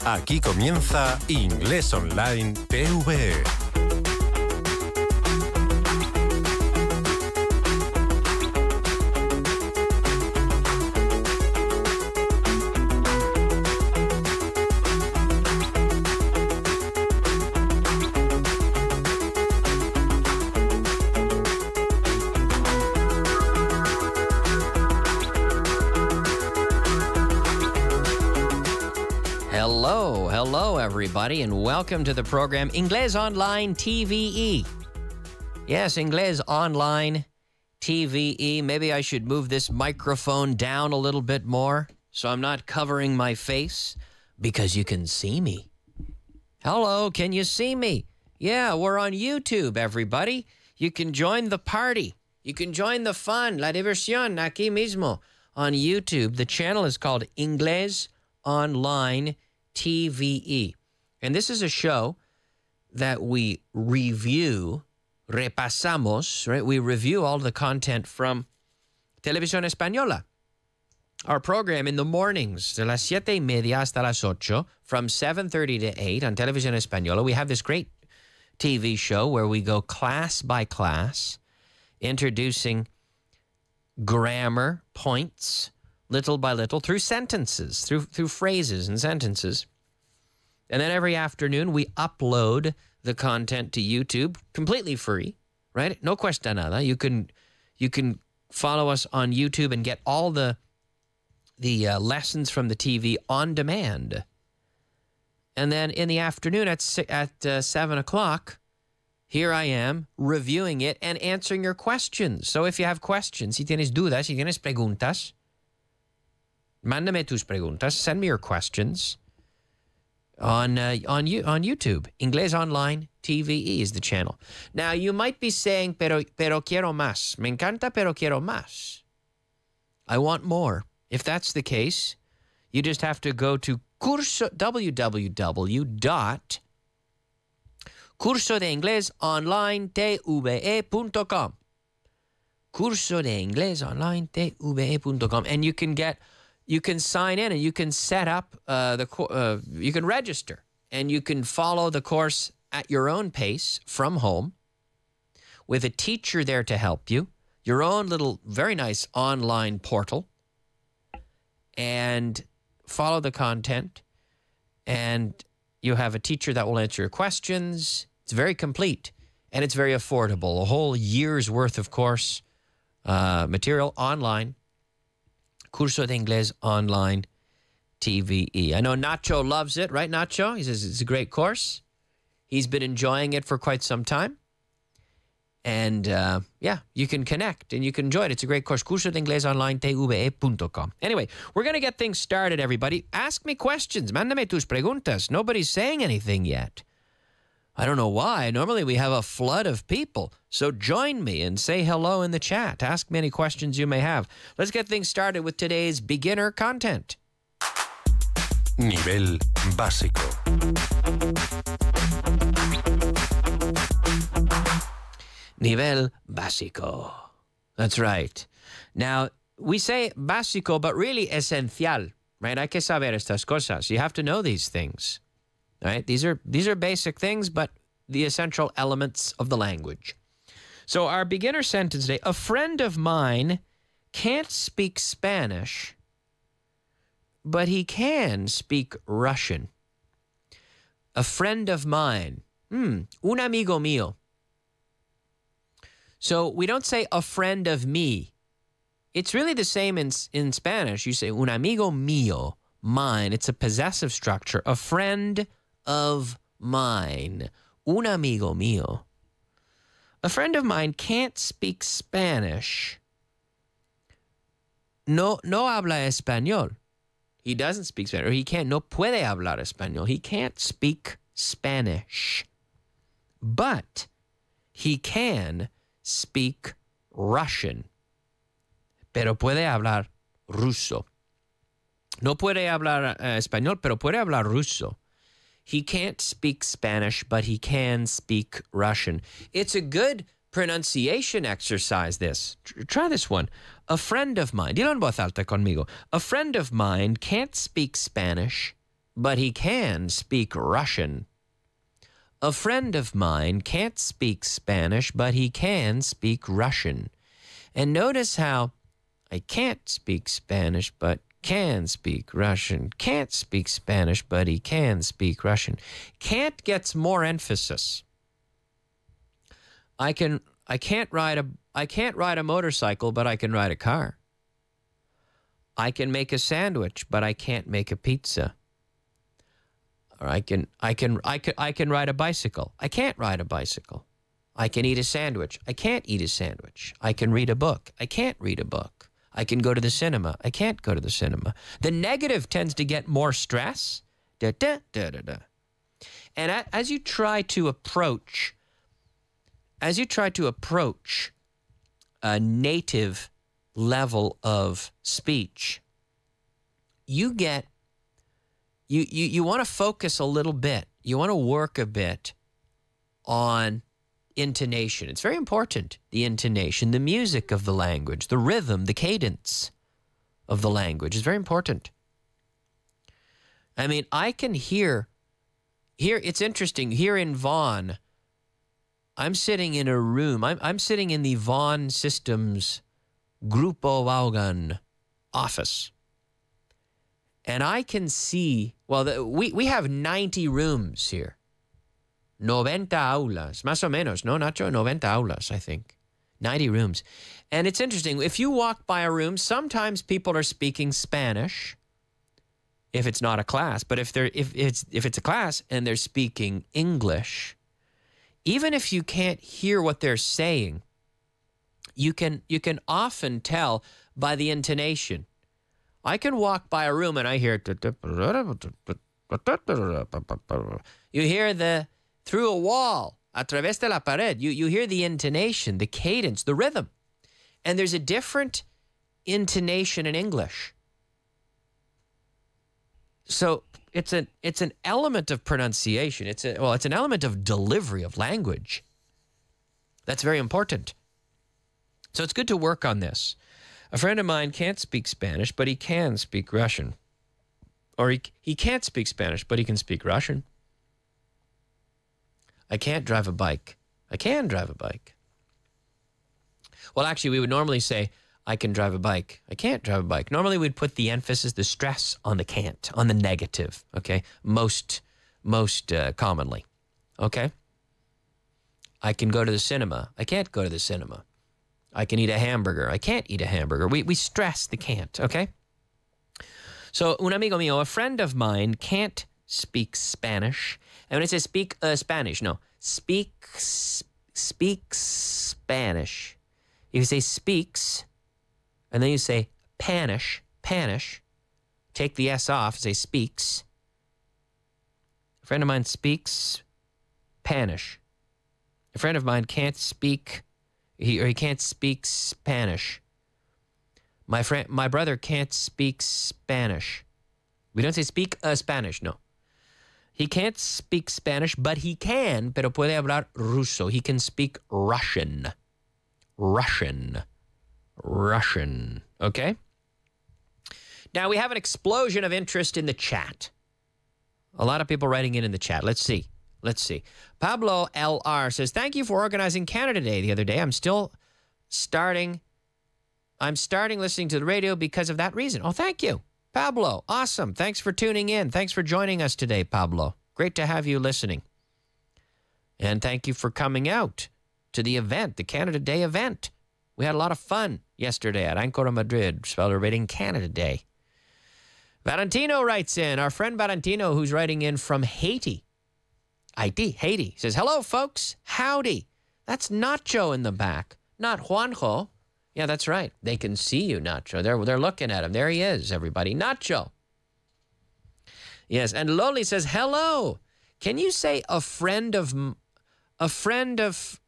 Aquí comienza Inglés Online TVE. Hello, everybody, and welcome to the program Inglés Online TVE. Yes, Inglés Online TVE. Maybe I should move this microphone down a little bit more so I'm not covering my face because you can see me. Hello, can you see me? Yeah, we're on YouTube, everybody. You can join the party. You can join the fun, la diversión, aquí mismo on YouTube. The channel is called Inglés Online TVE. And this is a show that we review, repasamos, right? We review all the content from Televisión Española. Our program in the mornings, de las 7:30 hasta las 8, from 7:30 to 8 on Televisión Española. We have this great TV show where we go class by class, introducing grammar points, little by little, through sentences, through phrases and sentences. And then every afternoon, we upload the content to YouTube completely free, right? No cuesta nada. You can follow us on YouTube and get all the lessons from the TV on demand. And then in the afternoon at 7 o'clock, here I am reviewing it and answering your questions. So if you have questions, si tienes dudas, si tienes preguntas, mándame tus preguntas. Send me your questions on YouTube. Inglés Online TVE is the channel. Now, you might be saying, pero quiero más. Me encanta, pero quiero más. I want more. If that's the case, you just have to go to Curso, www.cursodeinglesontve.com. Cursodeinglesontve.com. And you can sign in and you can set up you can register and you can follow the course at your own pace from home with a teacher there to help you, your own little very nice online portal, and follow the content. And you have a teacher that will answer your questions. It's very complete and it's very affordable. A whole year's worth of course material online. Curso de Inglés Online TVE. I know Nacho loves it, right, Nacho? He says it's a great course. He's been enjoying it for quite some time. And, yeah, you can connect and you can enjoy it. It's a great course. Curso de Inglés Online TVE.com. Anyway, we're going to get things started, everybody. Ask me questions. Mándame tus preguntas. Nobody's saying anything yet. I don't know why. Normally we have a flood of people. So join me and say hello in the chat. Ask me any questions you may have. Let's get things started with today's beginner content. Nivel básico. Nivel básico. That's right. Now, we say básico, but really esencial, right? Hay que saber estas cosas. You have to know these things. Right? These are basic things, but the essential elements of the language. So our beginner sentence today, a friend of mine can't speak Spanish, but he can speak Russian. A friend of mine. Un amigo mío. So we don't say a friend of me. It's really the same in Spanish. You say un amigo mío, mine. It's a possessive structure. A friend of mine. Un amigo mío. A friend of mine can't speak Spanish. No habla español. He doesn't speak Spanish. Or he can't. No puede hablar español. He can't speak Spanish. But he can speak Russian. Pero puede hablar ruso. No puede hablar español, pero puede hablar ruso. He can't speak Spanish, but he can speak Russian. It's a good pronunciation exercise, this. Try this one. A friend of mine, dilo en voz alta conmigo. A friend of mine can't speak Spanish, but he can speak Russian. A friend of mine can't speak Spanish, but he can speak Russian. And notice how I can't speak Spanish, but can speak Russian. Can't speak Spanish, but he can speak Russian. Can't gets more emphasis. I can't ride a motorcycle, but I can ride a car. I can make a sandwich, but I can't make a pizza. Or I can ride a bicycle. I can't ride a bicycle. I can eat a sandwich. I can't eat a sandwich. I can read a book. I can't read a book. I can go to the cinema. I can't go to the cinema. The negative tends to get more stress. Da, da, da, da, da. And as you try to approach a native level of speech, you want to focus a little bit. You want to work a bit on intonation. It's very important, the intonation, the music of the language, the rhythm, the cadence of the language is very important. I mean, I can hear, it's interesting, here in Vaughan, I'm sitting in a room, I'm sitting in the Vaughan Systems Grupo Vaughan office. And I can see, well, we have 90 rooms here. 90 aulas, más o menos, no, Nacho? 90 aulas, I think. 90 rooms. And it's interesting, if you walk by a room, sometimes people are speaking Spanish, if it's not a class. But if it's a class and they're speaking English, even if you can't hear what they're saying, you can often tell by the intonation. I can walk by a room and I hear, you hear through a wall, a través de la pared, you hear the intonation, the cadence, the rhythm. And there's a different intonation in English. So it's an element of pronunciation. It's an element of delivery of language. That's very important. So it's good to work on this. A friend of mine can't speak Spanish, but he can speak Russian. Or he can't speak Spanish, but he can speak Russian. I can't drive a bike. I can drive a bike. Well, actually, we would normally say, I can drive a bike. I can't drive a bike. Normally, we'd put the emphasis, the stress on the can't, on the negative, okay? Most commonly, okay? I can go to the cinema. I can't go to the cinema. I can eat a hamburger. I can't eat a hamburger. We stress the can't, okay? So, un amigo mío, a friend of mine can't speak Spanish. And when I say speak Spanish, no. Speak Spanish. You say speaks, and then you say panish. Take the S off, say speaks. A friend of mine speaks Panish. A friend of mine can't speak, he can't speak Spanish. My brother can't speak Spanish. We don't say speak Spanish, no. He can't speak Spanish, but he can, pero puede hablar ruso. He can speak Russian. Russian. Okay? Now, we have an explosion of interest in the chat. A lot of people writing in the chat. Let's see. Pablo LR says, thank you for organizing Canada Day the other day. I'm starting listening to the radio because of that reason. Oh, thank you. Pablo, awesome. Thanks for tuning in. Thanks for joining us today, Pablo. Great to have you listening. And thank you for coming out to the event, the Canada Day event. We had a lot of fun yesterday at Ancora Madrid, celebrating Canada Day. Valentino writes in, our friend Valentino, who's writing in from Haiti, says, hello, folks. Howdy. That's Nacho in the back, not Juanjo. Yeah, that's right. They can see you, Nacho. They're looking at him. There he is, everybody. Nacho. Yes, and Loli says, hello. Can you say a friend of mine? A friend of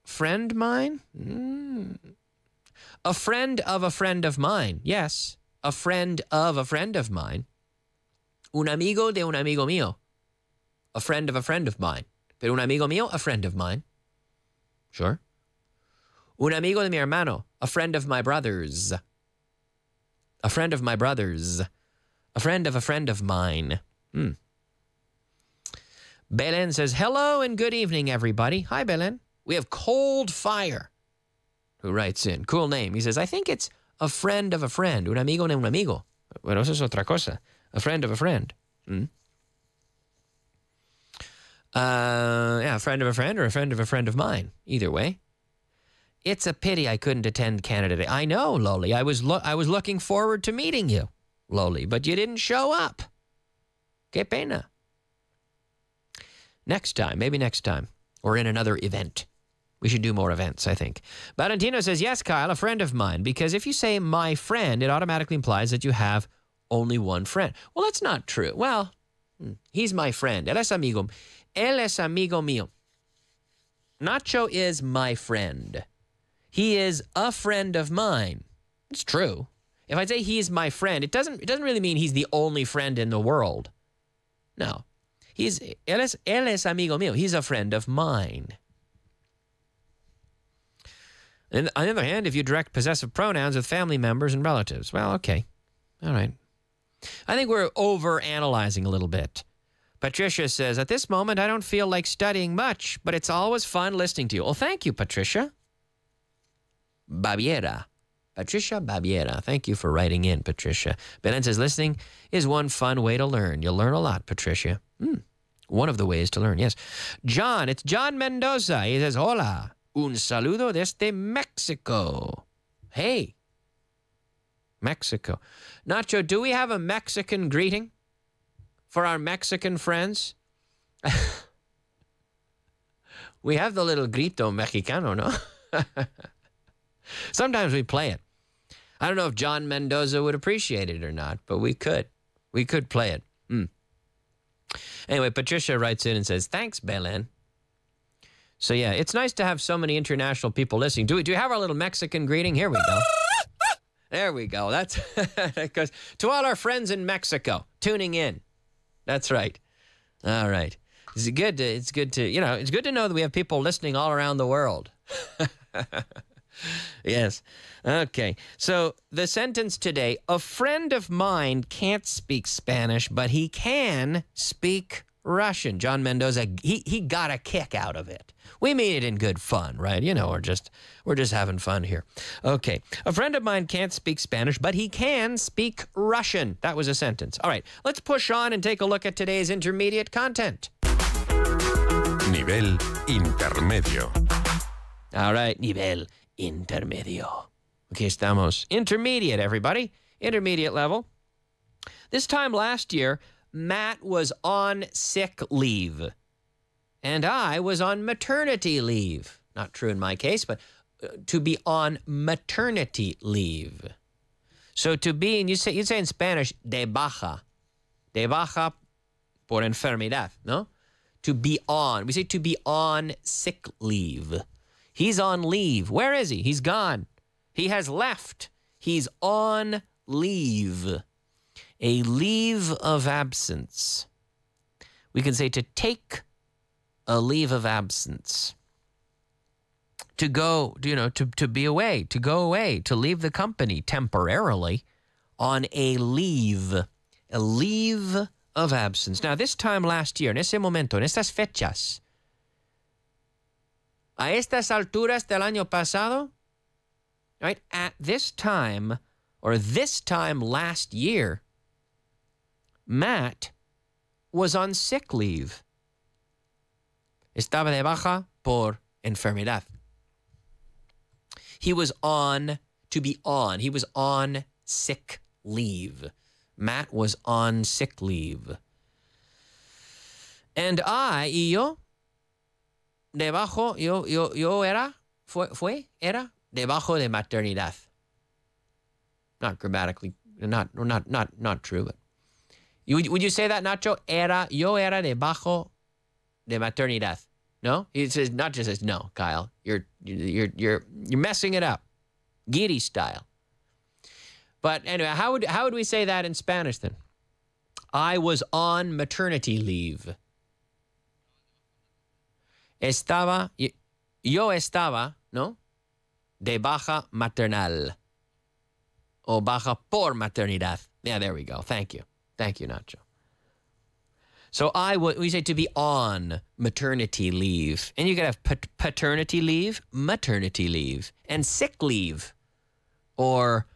a friend of mine. Yes, a friend of a friend of mine. Un amigo de un amigo mío. A friend of a friend of mine. Pero un amigo mío, a friend of mine. Sure. Un amigo de mi hermano. A friend of my brothers. A friend of my brothers. A friend of a friend of mine. Belen says, hello and good evening, everybody. Hi, Belen. We have Cold Fire, who writes in. Cool name. He says, I think it's a friend of a friend. Un amigo de un amigo. Bueno, eso es otra cosa. A friend of a friend. Yeah, a friend of a friend or a friend of mine. Either way. It's a pity I couldn't attend Canada Day. I know, Loli. I was looking forward to meeting you, Loli, but you didn't show up. Qué pena. Next time, maybe next time, or in another event. We should do more events, I think. Valentino says, yes, Kyle, a friend of mine, because if you say my friend, it automatically implies that you have only one friend. Well, that's not true. Well, he's my friend. Él es amigo mío. Nacho is my friend. He is a friend of mine. It's true. If I say he's my friend, it doesn't really mean he's the only friend in the world. No. Él es amigo mío. He's a friend of mine. And on the other hand, if you direct possessive pronouns with family members and relatives, well, okay. All right. I think we're over-analyzing a little bit. Patricia says, at this moment, I don't feel like studying much, but it's always fun listening to you. Well, thank you, Patricia. Baviera. Patricia Baviera. Thank you for writing in, Patricia. Belen says, listening is one fun way to learn. You'll learn a lot, Patricia. One of the ways to learn, yes. John, it's John Mendoza. He says, hola. Un saludo desde Mexico. Hey. Mexico. Nacho, do we have a Mexican greeting for our Mexican friends? We have the little grito mexicano, no? Sometimes we play it. I don't know if John Mendoza would appreciate it or not, but we could. We could play it. Anyway, Patricia writes in and says, thanks, Belen. So, yeah, it's nice to have so many international people listening. Do you have our little Mexican greeting? Here we go. There we go. That's because to all our friends in Mexico tuning in. That's right. All right. It's good to know that we have people listening all around the world. Yes. Okay. So the sentence today, a friend of mine can't speak Spanish, but he can speak Russian. John Mendoza, he got a kick out of it. We mean it in good fun, right? You know, we're just having fun here. Okay. A friend of mine can't speak Spanish, but he can speak Russian. That was a sentence. All right. Let's push on and take a look at today's intermediate content. Nivel intermedio. All right. Nivel intermedio. Okay, estamos. Intermediate, everybody. Intermediate level. This time last year, Matt was on sick leave. And I was on maternity leave. Not true in my case, but to be on maternity leave. So to be, and you'd say in Spanish, de baja. De baja por enfermedad, no? To be on. We say to be on sick leave. He's on leave. Where is he? He's gone. He has left. He's on leave. A leave of absence. We can say to take a leave of absence. To go, to be away, to go away, to leave the company temporarily on a leave of absence. Now, this time last year, en ese momento, en estas fechas, a estas alturas del año pasado, right, at this time, or this time last year, Matt was on sick leave. Estaba de baja por enfermedad. He was on, to be on. He was on sick leave. Matt was on sick leave. And yo era debajo de maternidad. Not grammatically, not true, but would you say that, Nacho? Yo era debajo de maternidad. No? He says, not just says no, Kyle. You're messing it up. Giri style. But anyway, how would we say that in Spanish then? I was on maternity leave. Yo estaba, ¿no? De baja maternal. O baja por maternidad. Yeah, there we go. Thank you. Thank you, Nacho. So we say to be on maternity leave. And you could have paternity leave, maternity leave, and sick leave. Or,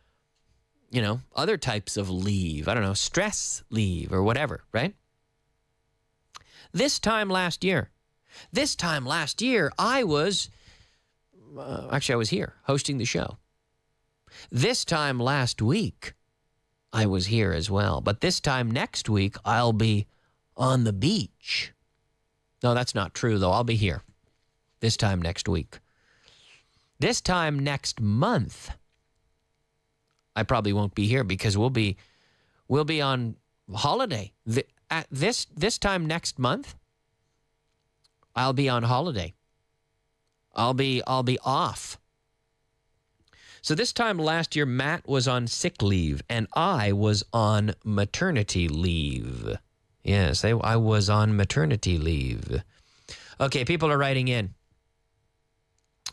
other types of leave. I don't know, stress leave or whatever, right? This time last year, I was, actually I was here hosting the show. This time last week, I was here as well. But this time next week, I'll be on the beach. No, that's not true, though. I'll be here this time next week. This time next month, I probably won't be here because we'll be on holiday. This time next month, I'll be on holiday. I'll be off. So this time last year, Matt was on sick leave and I was on maternity leave. Yes, I was on maternity leave. Okay, people are writing in.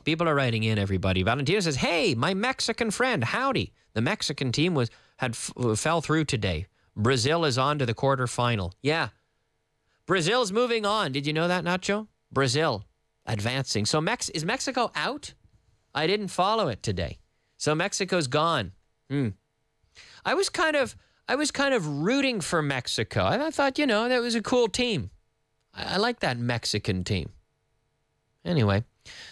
Everybody. Valentina says, hey, my Mexican friend, howdy. The Mexican team fell through today. Brazil is on to the quarterfinal. Yeah. Brazil's moving on. Did you know that, Nacho? Brazil advancing. So is Mexico out? I didn't follow it today. So Mexico's gone. I was kind of rooting for Mexico. I thought, that was a cool team. I like that Mexican team. Anyway,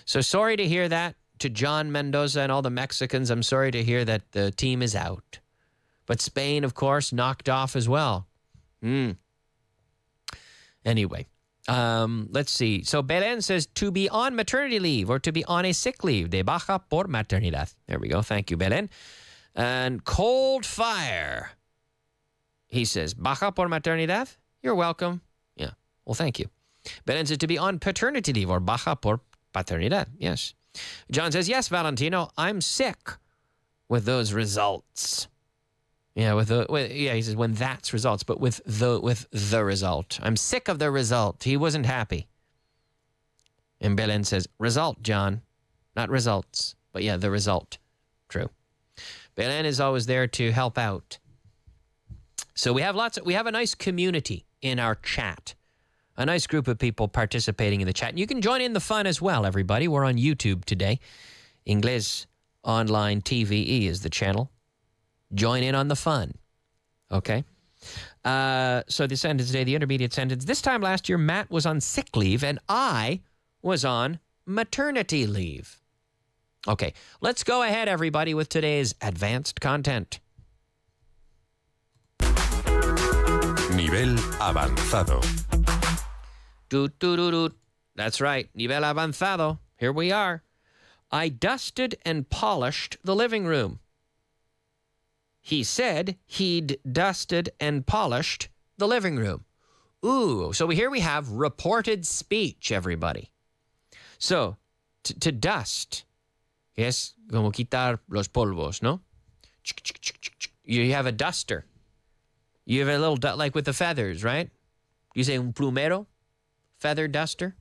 so sorry to hear that to John Mendoza and all the Mexicans. I'm sorry to hear that the team is out. But Spain, of course, knocked off as well. Anyway, let's see. So Belen says to be on maternity leave or to be on a sick leave. De baja por maternidad. There we go. Thank you, Belen. And Cold Fire. He says, baja por maternidad? You're welcome. Yeah. Well, thank you. Belen says to be on paternity leave or baja por paternidad. Yes. John says, yes, Valentino, I'm sick with those results. Yeah, he says when that's results, but with the result. I'm sick of the result. He wasn't happy. And Belen says, result, John, not results, but yeah, the result. True. Belen is always there to help out. So we have a nice community in our chat. A nice group of people participating in the chat. And you can join in the fun as well, everybody. We're on YouTube today. Inglés Online TVE is the channel. Join in on the fun. Okay? So the sentence today, the intermediate sentence. This time last year, Matt was on sick leave and I was on maternity leave. Okay, let's go ahead, everybody, with today's advanced content. Nivel avanzado. That's right, nivel avanzado. Here we are. I dusted and polished the living room. He said he'd dusted and polished the living room. Ooh, so here we have reported speech, everybody. So, to dust, yes, como quitar los polvos, ¿no? You have a duster. You have a little, like with the feathers, right? You say un plumero, feather duster.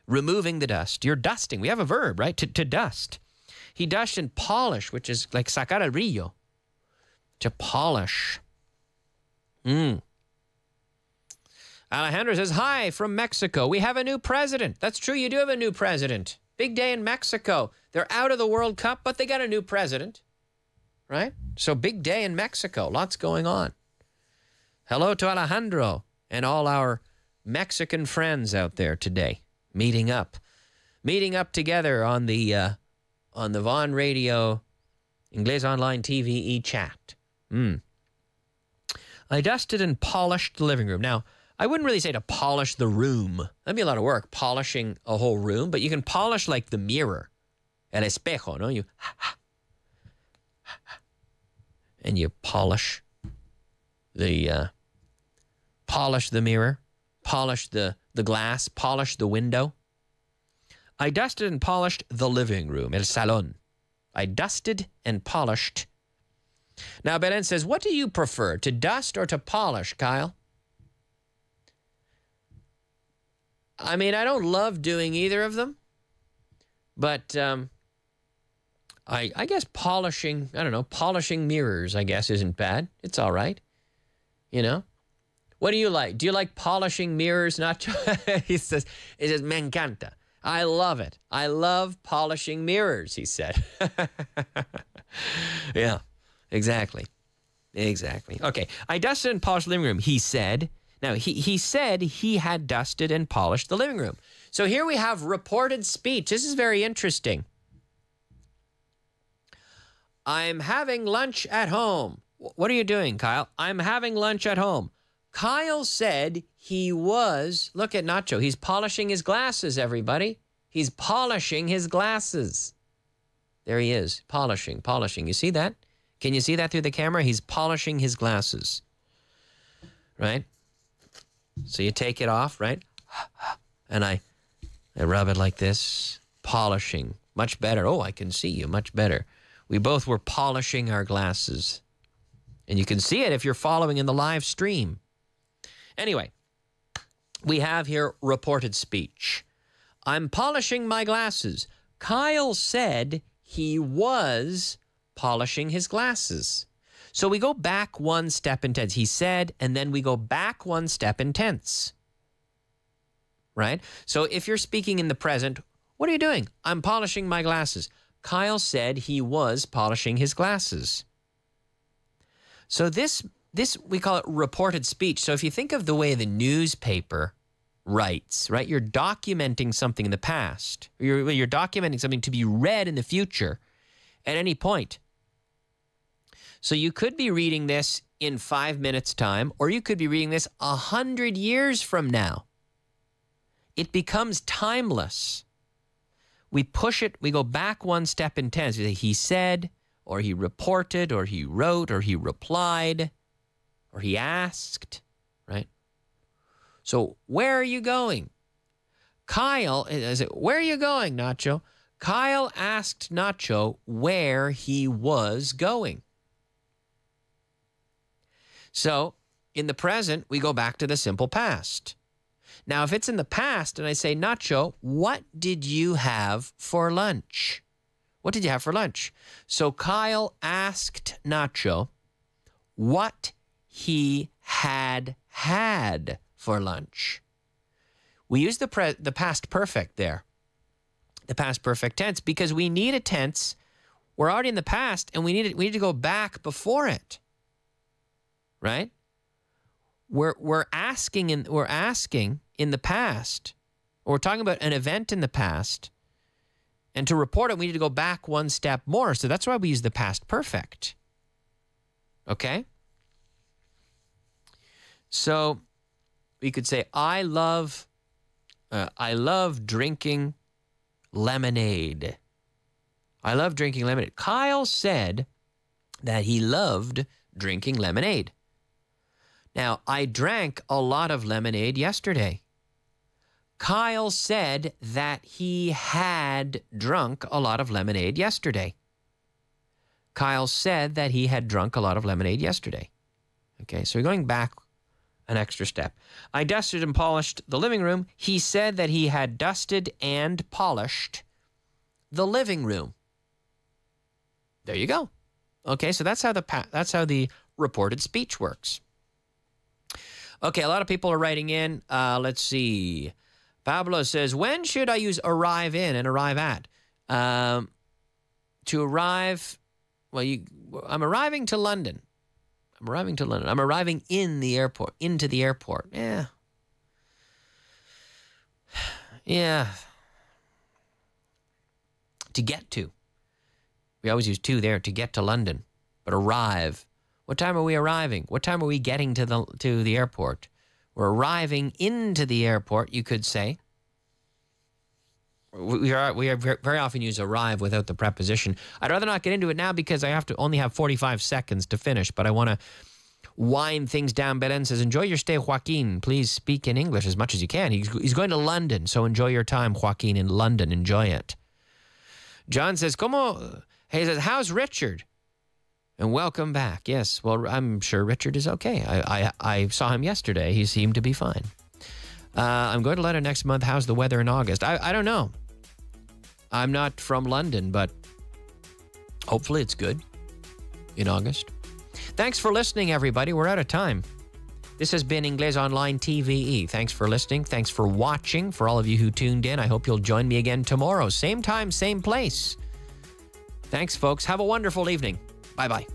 Removing the dust. You're dusting. We have a verb, right? To dust. He dusted and polished, which is like sacar el brillo. To polish. Alejandro says, hi from Mexico. We have a new president. That's true. You do have a new president. Big day in Mexico. They're out of the World Cup, but they got a new president. Right? So big day in Mexico. Lots going on. Hello to Alejandro and all our Mexican friends out there today. Meeting up together on the Vaughan Radio Inglés Online TVE chat. I dusted and polished the living room. Now, I wouldn't really say to polish the room. That'd be a lot of work, polishing a whole room. But you can polish like the mirror, el espejo, no? You and you polish the mirror, polish the glass, polish the window. I dusted and polished the living room, el salón. I dusted and polished. Now, Belen says, what do you prefer, to dust or to polish, Kyle? I mean, I don't love doing either of them, but I guess polishing, polishing mirrors, I guess, isn't bad. It's all right, you know. What do you like? Do you like polishing mirrors, Nacho? He says, me encanta. I love it. I love polishing mirrors, he said. Yeah, exactly. Exactly. Okay, I dusted and polished the living room, he said. Now, he said he had dusted and polished the living room. So here we have reported speech. This is very interesting. I'm having lunch at home. What are you doing, Kyle? I'm having lunch at home. Kyle said he was, look at Nacho, he's polishing his glasses, everybody. He's polishing his glasses. There he is, polishing. You see that? Can you see that through the camera? He's polishing his glasses, right? So you take it off, right? And I rub it like this, polishing. Much better. Oh, I can see you much better. We both were polishing our glasses. And you can see it if you're following in the live stream. Anyway, we have here reported speech. I'm polishing my glasses. Kyle said he was polishing his glasses. So we go back one step in tense. He said, and then we go back one step in tense. Right? So if you're speaking in the present, what are you doing? I'm polishing my glasses. Kyle said he was polishing his glasses. So this we call it reported speech. So if you think of the way the newspaper writes, right? You're documenting something in the past. You're documenting something to be read in the future at any point. So you could be reading this in 5 minutes' time, or you could be reading this 100 years from now. It becomes timeless. We push it, we go back one step in tense. He said, or he reported, or he wrote, or he replied, or he asked, right? So where are you going? Kyle, where are you going, Nacho? Kyle asked Nacho where he was going. So in the present, we go back to the simple past. Now, if it's in the past and I say, Nacho, what did you have for lunch? What did you have for lunch? So Kyle asked Nacho what he had for lunch. We use the past perfect there, the past perfect tense, because we need a tense. We're already in the past, and we need to go back before it, right? We're asking in the past, or we're talking about an event in the past, and to report it, we need to go back one step more. So that's why we use the past perfect. Okay? So we could say, I love drinking lemonade. I love drinking lemonade. Kyle said that he loved drinking lemonade. Now, I drank a lot of lemonade yesterday. Kyle said that he had drunk a lot of lemonade yesterday. Kyle said that he had drunk a lot of lemonade yesterday. Okay, so we're going back an extra step. I dusted and polished the living room. He said that he had dusted and polished the living room. There you go. Okay, so that's how the reported speech works. Okay, a lot of people are writing in. Let's see. Pablo says, when should I use arrive in and arrive at? To arrive, I'm arriving to London. I'm arriving in the airport, into the airport. Yeah. To get to. We always use to there, to get to London. But arrive. What time are we arriving? What time are we getting to the airport? We're arriving into the airport, you could say. We very often use arrive without the preposition. I'd rather not get into it now because I only have 45 seconds to finish, but I want to wind things down. Belen says, enjoy your stay, Joaquin. Please speak in English as much as you can. He's going to London, so enjoy your time, Joaquin, in London. Enjoy it. John says, he says, how's Richard? And welcome back. Yes, well, I'm sure Richard is okay. I saw him yesterday. He seemed to be fine. I'm going to London next month. How's the weather in August? I don't know. I'm not from London, but hopefully it's good in August. Thanks for listening, everybody. We're out of time. This has been Inglés Online TVE. Thanks for listening. Thanks for watching. For all of you who tuned in, I hope you'll join me again tomorrow. Same time, same place. Thanks, folks. Have a wonderful evening. Bye-bye.